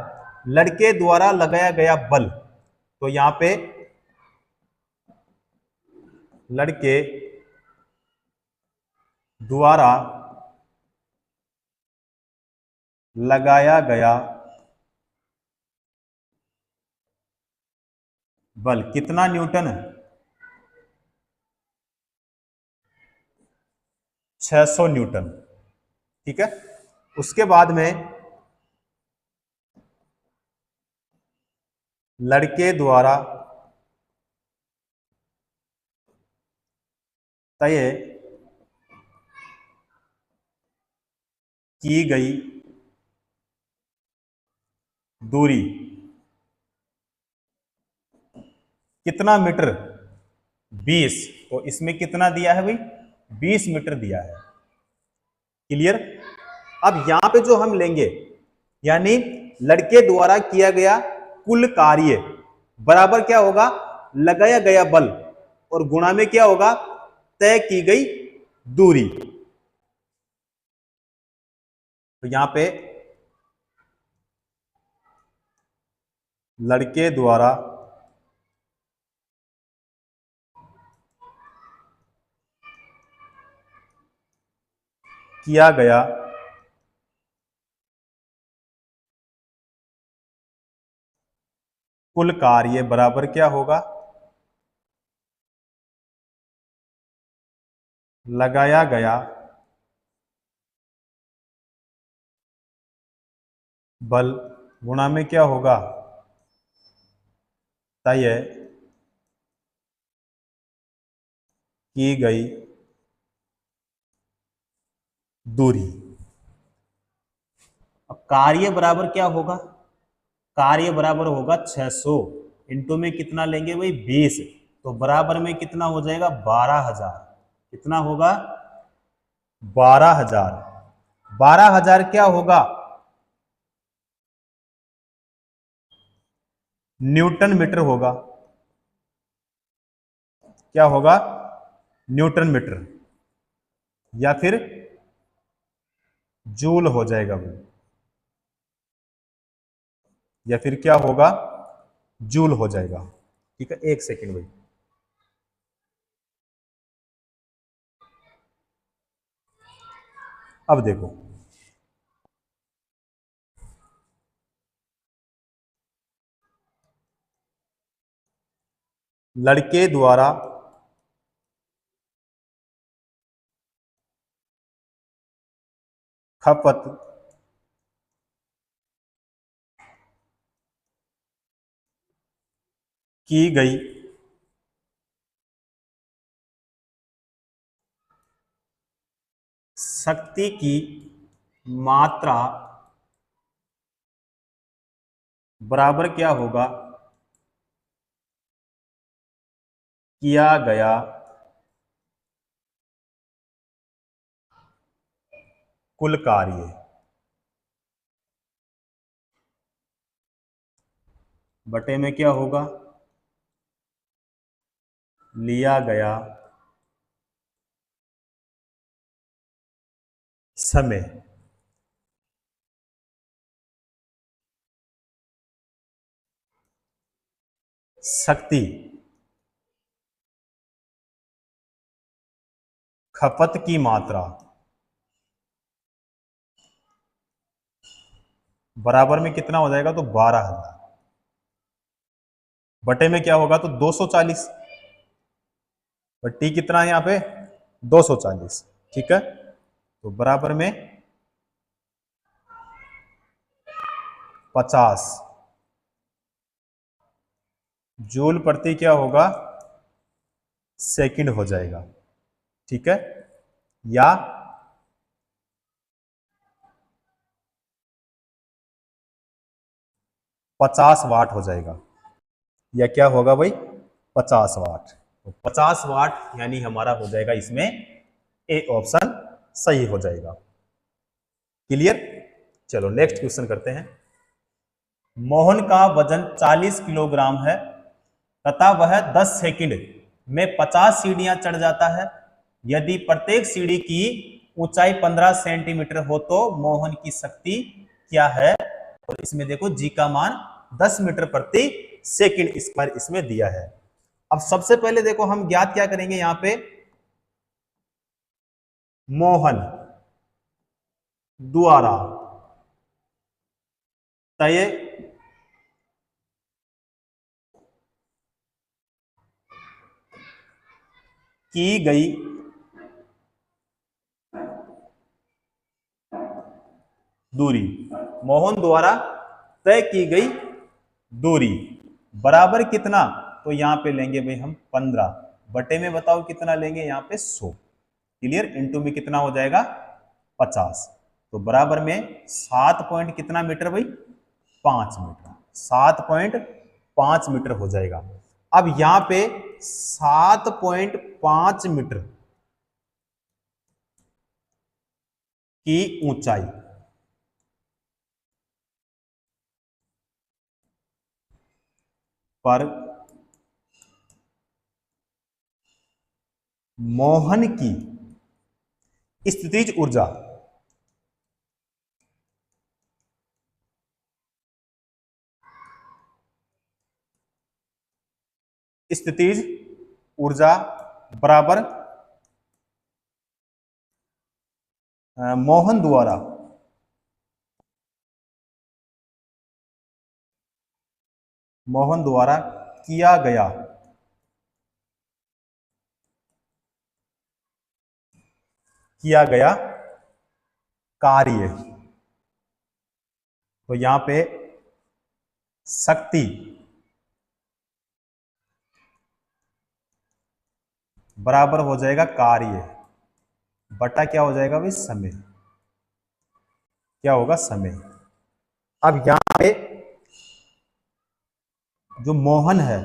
लड़के द्वारा लगाया गया बल, तो यहाँ पे लड़के द्वारा लगाया गया बल कितना न्यूटन है, 600 न्यूटन, ठीक है। उसके बाद में लड़के द्वारा तय की गई दूरी कितना मीटर, 20। तो इसमें कितना दिया है भाई, 20 मीटर दिया है, क्लियर। अब यहां पे जो हम लेंगे, यानी लड़के द्वारा किया गया कुल कार्य बराबर क्या होगा, लगाया गया बल, और गुणा में क्या होगा, तय की गई दूरी। तो यहां पे लड़के द्वारा किया गया कुल कार्य बराबर क्या होगा, लगाया गया बल गुणा में क्या होगा, तय की गई दूरी। अब कार्य बराबर क्या होगा, कार्य बराबर होगा 600, इंटू में कितना लेंगे भाई 20, तो बराबर में कितना हो जाएगा 12,000। कितना होगा 12,000। 12,000 क्या होगा, न्यूटन मीटर होगा। क्या होगा, न्यूटन मीटर, या फिर जूल हो जाएगा वो, या फिर क्या होगा, जूल हो जाएगा, ठीक है। एक सेकेंड भाई, अब देखो लड़के द्वारा खपत की गई शक्ति की मात्रा बराबर क्या होगा, किया गया कुल कार्य बटे में क्या होगा, लिया गया समय। शक्ति खपत की मात्रा बराबर में कितना हो जाएगा, तो 12,000, बटे में क्या होगा, तो 240, टी कितना है यहाँ पे 240, ठीक है। तो बराबर में 50 जूल प्रति क्या होगा, सेकंड हो जाएगा, ठीक है। या 50 वाट हो जाएगा, या क्या होगा भाई 50 वाट, तो 50 वाट यानी हमारा हो जाएगा इसमें ए ऑप्शन सही हो जाएगा। क्लियर? चलो नेक्स्ट क्वेश्चन करते हैं। मोहन का वजन 40 किलोग्राम है तथा वह 10 सेकंड में 50 सीढ़ियां चढ़ जाता है। यदि प्रत्येक सीढ़ी की ऊंचाई 15 सेंटीमीटर हो तो मोहन की शक्ति क्या है? और इसमें देखो जी का मान 10 मीटर प्रति सेकंड स्क्वायर इसमें दिया है। अब सबसे पहले देखो हम ज्ञात क्या करेंगे यहां पे, मोहन द्वारा तय की गई दूरी, मोहन द्वारा तय की गई दूरी बराबर कितना? तो यहां पे लेंगे भाई हम 15 बटे में बताओ कितना लेंगे यहाँ पे 100। क्लियर? इनटू में कितना हो जाएगा 50। तो बराबर में 7 पॉइंट कितना मीटर भाई? 5 मीटर। 7.5 मीटर हो जाएगा। अब यहां पे 7.5 मीटर की ऊंचाई पर मोहन की स्थितिज ऊर्जा स्थितिज ऊर्जा बराबर मोहन द्वारा किया गया कार्य। तो यहां पे शक्ति बराबर हो जाएगा कार्य बटा क्या हो जाएगा भाई? समय। क्या होगा? समय। अब यहां पे जो मोहन है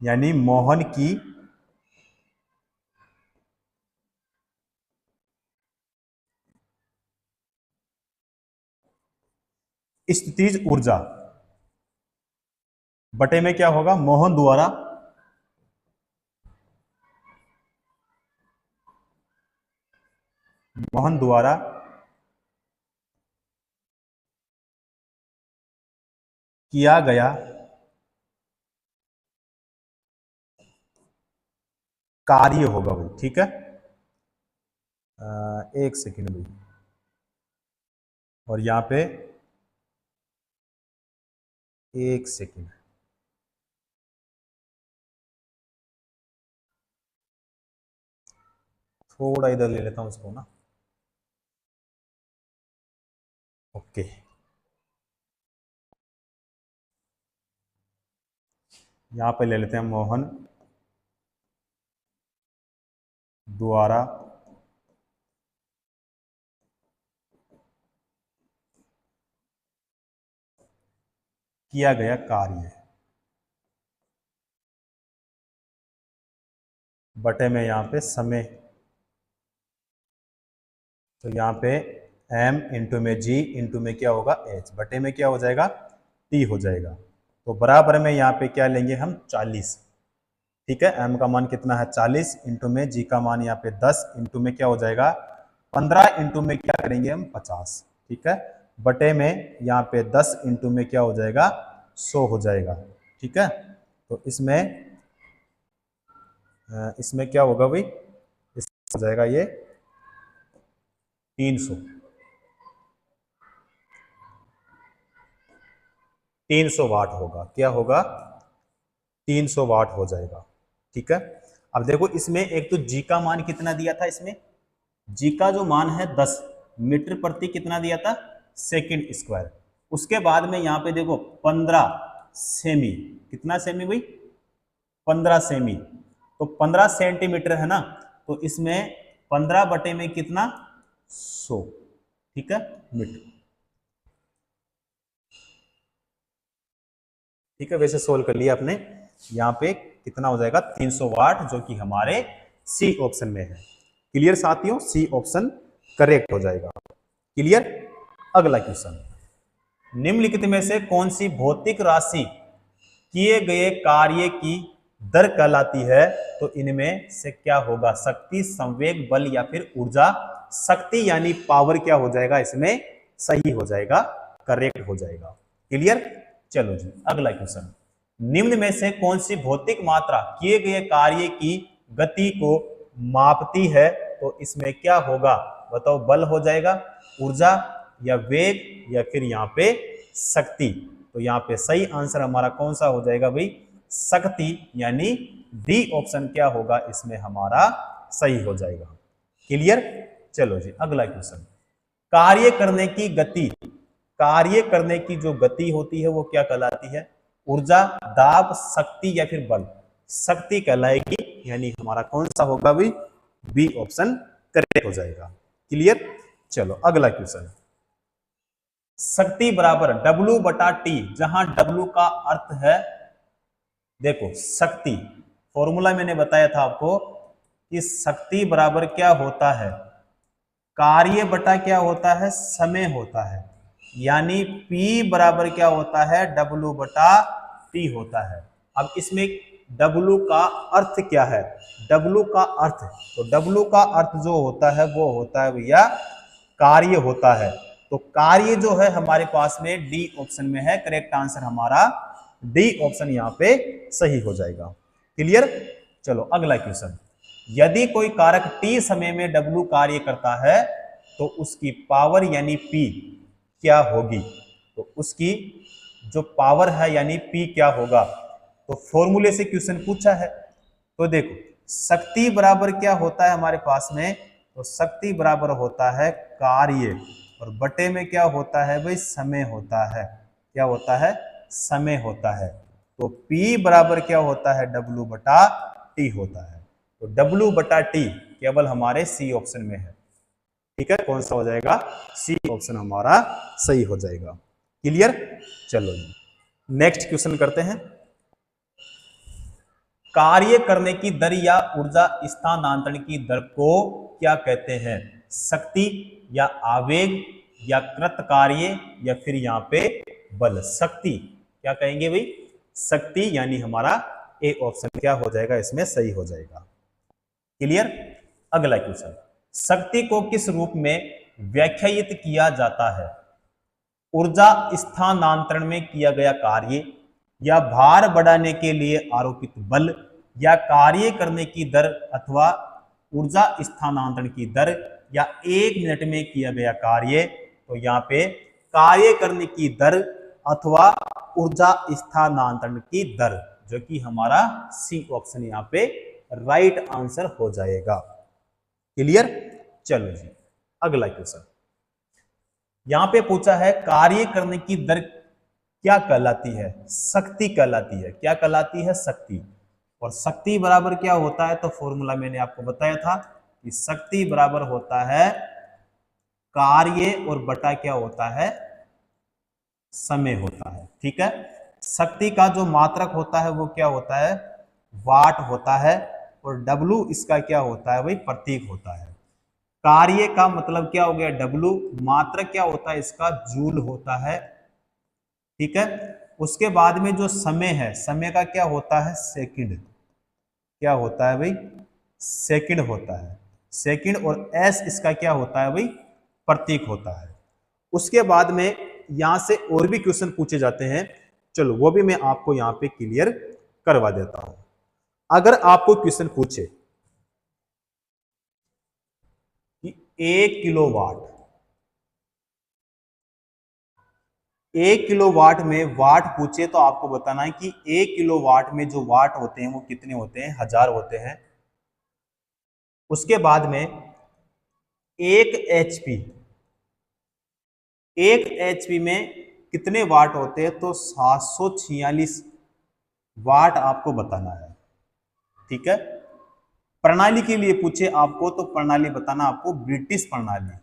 यानी मोहन की स्थितिज ऊर्जा बटे में क्या होगा? मोहन द्वारा किया गया कार्य होगा भाई। ठीक है? एक सेकेंड भाई। और यहां पे एक सेकेंड, थोड़ा इधर ले लेता हूं उसको ना। ओके, यहां पे ले लेते हैं मोहन द्वारा किया गया कार्य बटे में यहां पे समय। तो यहां पे m इंटू में g इंटू में क्या होगा? h बटे में क्या हो जाएगा? t हो जाएगा। तो बराबर में यहां पे क्या लेंगे हम? 40। ठीक है? m का मान कितना है? 40 इंटू में g का मान यहाँ पे 10 इंटू में क्या हो जाएगा? 15 इंटू में क्या करेंगे हम? 50। ठीक है? बटे में यहाँ पे 10 इंटू में क्या हो जाएगा? 100 हो जाएगा। ठीक है? तो इसमें क्या होगा भाई? इसमें हो जाएगा ये 300 वाट होगा। क्या होगा? 300 वाट हो जाएगा। ठीक है? अब देखो इसमें एक तो जी का मान कितना दिया था, इसमें जी का जो मान है 10 मीटर प्रति कितना दिया था? Second square. उसके बाद में यहाँ पे देखो 15 सेमी, कितना सेमी भाई? 15 सेमी। तो 15 सेंटीमीटर है ना, तो इसमें 15 बटे में कितना? 100। ठीक है? मीटर। ठीक है, वैसे सोल्व कर लिया आपने। यहाँ पे कितना हो जाएगा 300 वाट, जो कि हमारे सी ऑप्शन में है। क्लियर साथियों, सी ऑप्शन करेक्ट हो जाएगा। क्लियर। अगला क्वेश्चन, निम्नलिखित में से कौन सी भौतिक राशि किए गए कार्य की दर कहलाती है? तो इनमें से क्या होगा? शक्ति, संवेग, बल या फिर ऊर्जा? शक्ति यानी पावर क्या हो जाएगा इसमें? सही हो जाएगा, करेक्ट हो जाएगा। क्लियर। चलो जी अगला क्वेश्चन, निम्न में से कौन सी भौतिक मात्रा किए गए कार्य की गति को मापती है? तो इसमें क्या होगा बताओ? बल हो जाएगा, ऊर्जा या वेग या फिर यहाँ पे शक्ति? तो यहाँ पे सही आंसर हमारा कौन सा हो जाएगा भाई? शक्ति, यानी डी ऑप्शन क्या होगा इसमें हमारा सही हो जाएगा। क्लियर। चलो जी अगला क्वेश्चन, कार्य करने की गति, कार्य करने की जो गति होती है वो क्या कहलाती है? ऊर्जा, दाब, शक्ति या फिर बल? शक्ति कहलाएगी, यानी हमारा कौन सा होगा भाई? बी ऑप्शन करेक्ट हो जाएगा। क्लियर। चलो अगला क्वेश्चन, शक्ति बराबर W बटा टी, जहां W का अर्थ है, देखो शक्ति फॉर्मूला मैंने बताया था आपको कि शक्ति बराबर क्या होता है? कार्य बटा क्या होता है? समय होता है। यानी P बराबर क्या होता है? W बटा T होता है। अब इसमें W का अर्थ क्या है? W का अर्थ, तो W का अर्थ जो होता है वो होता है भैया कार्य होता है। तो कार्य जो है हमारे पास में डी ऑप्शन में है। करेक्ट आंसर हमारा डी ऑप्शन यहाँ पे सही हो जाएगा। क्लियर। चलो अगला क्वेश्चन, यदि कोई कारक टी समय में W कार्य करता है तो उसकी पावर यानी P क्या होगी? तो उसकी जो पावर है यानी P क्या होगा? तो फॉर्मूले से क्वेश्चन पूछा है। तो देखो शक्ति बराबर क्या होता है हमारे पास में? तो शक्ति बराबर होता है कार्य, और बटे में क्या होता है भाई? समय होता है। क्या होता है? समय होता है। तो P बराबर क्या होता है? W बटा T होता है। तो W बटा T केवल हमारे सी ऑप्शन में है। ठीक है, कौन सा हो जाएगा? सी ऑप्शन हमारा सही हो जाएगा। क्लियर। चलो जी नेक्स्ट क्वेश्चन करते हैं, कार्य करने की दर या ऊर्जा स्थानांतरण की दर को क्या कहते हैं? शक्ति या आवेग या कृत कार्य या फिर यहाँ पे बल? शक्ति क्या कहेंगे भाई? शक्ति, यानी हमारा ए ऑप्शन क्या हो जाएगा इसमें सही हो जाएगा। क्लियर। अगला क्वेश्चन, शक्ति को किस रूप में व्याख्यायित किया जाता है? ऊर्जा स्थानांतरण में किया गया कार्य, या भार बढ़ाने के लिए आरोपित बल, या कार्य करने की दर अथवा ऊर्जा स्थानांतरण की दर, या 1 मिनट में किया गया कार्य? तो यहाँ पे कार्य करने की दर अथवा ऊर्जा स्थानांतरण की दर, जो कि हमारा सी ऑप्शन यहाँ पे राइट आंसर हो जाएगा। क्लियर। चलो जी अगला क्वेश्चन, यहां पे पूछा है कार्य करने की दर क्या कहलाती है? शक्ति कहलाती है। क्या कहलाती है? शक्ति। और शक्ति बराबर क्या होता है? तो फॉर्मूला मैंने आपको बताया था कि शक्ति बराबर होता है कार्य और बटा क्या होता है? समय होता है। ठीक है, शक्ति का जो मात्रक होता है वो क्या होता है? वाट होता है, और W इसका क्या होता है भाई? प्रतीक होता है। कार्य का मतलब क्या हो गया? W, मात्रक क्या होता है इसका? जूल होता है। ठीक है, उसके बाद में जो समय है, समय का क्या होता है? सेकंड। क्या होता है भाई? सेकंड होता है। सेकंड, और S इसका क्या होता है भाई? प्रतीक होता है। उसके बाद में यहां से और भी क्वेश्चन पूछे जाते हैं, चलो वो भी मैं आपको यहां पे क्लियर करवा देता हूं। अगर आपको क्वेश्चन पूछे कि 1 किलोवाट, 1 किलोवाट में वाट पूछे तो आपको बताना है कि 1 किलोवाट में जो वाट होते हैं वो कितने होते हैं? 1000 होते हैं। उसके बाद में 1 एचपी, 1 एचपी में कितने वाट होते हैं? तो 746 वाट आपको बताना है। ठीक है, प्रणाली के लिए पूछे आपको तो प्रणाली बताना आपको ब्रिटिश प्रणाली।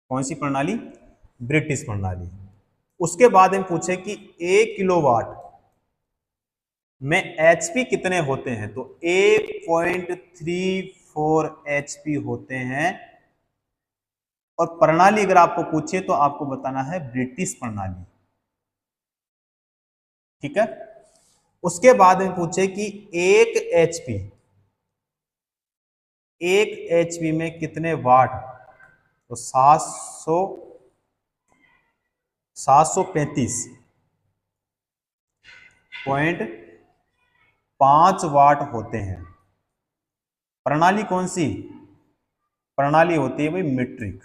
कौन सी प्रणाली? ब्रिटिश प्रणाली। उसके बाद हम पूछे कि 1 किलोवाट में एचपी कितने होते हैं, तो 1.34 एचपी होते हैं। और प्रणाली अगर आपको पूछे तो आपको बताना है ब्रिटिश प्रणाली, ठीक है। उसके बाद में पूछे कि 1 एचपी में कितने वाट, तो 735.5 वाट होते हैं। प्रणाली कौन सी, प्रणाली होती है भाई मीट्रिक।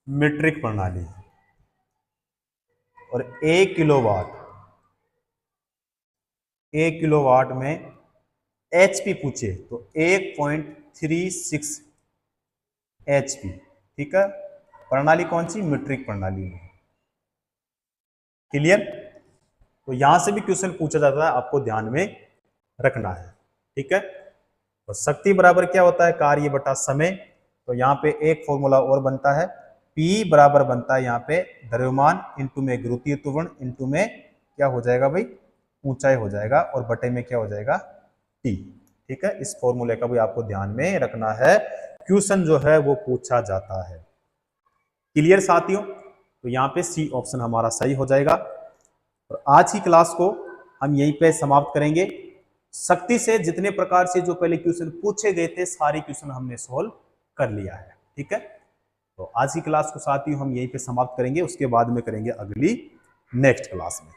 मीट्रिक प्रणाली। और 1 किलोवाट में एचपी पूछे तो 1.36 एचपी, ठीक है। प्रणाली कौन सी, मीट्रिक प्रणाली है। क्लियर। तो यहां से भी क्वेश्चन पूछा जाता है, आपको ध्यान में रखना है, ठीक है। तो शक्ति बराबर क्या होता है, कार्य बटा समय। तो यहाँ पे एक फॉर्मूला और बनता है, P बराबर बनता है यहाँ पे द्रव्यमान इंटू में गुरुत्वीय त्वरण इंटू में क्या हो जाएगा भाई, ऊंचाई हो जाएगा, और बटे में क्या हो जाएगा, T, ठीक है। इस फॉर्मूले का भी आपको ध्यान में रखना है, क्वेश्चन जो है वो पूछा जाता है। क्लियर साथियों। तो यहाँ पे सी ऑप्शन हमारा सही हो जाएगा। और आज की क्लास को हम यहीं पे समाप्त करेंगे। शक्ति से जितने प्रकार से जो पहले क्वेश्चन पूछे गए थे, सारे क्वेश्चन हमने सोल्व कर लिया है, ठीक है। तो आज की क्लास को साथियों हम यहीं पे समाप्त करेंगे, उसके बाद में करेंगे अगली नेक्स्ट क्लास में।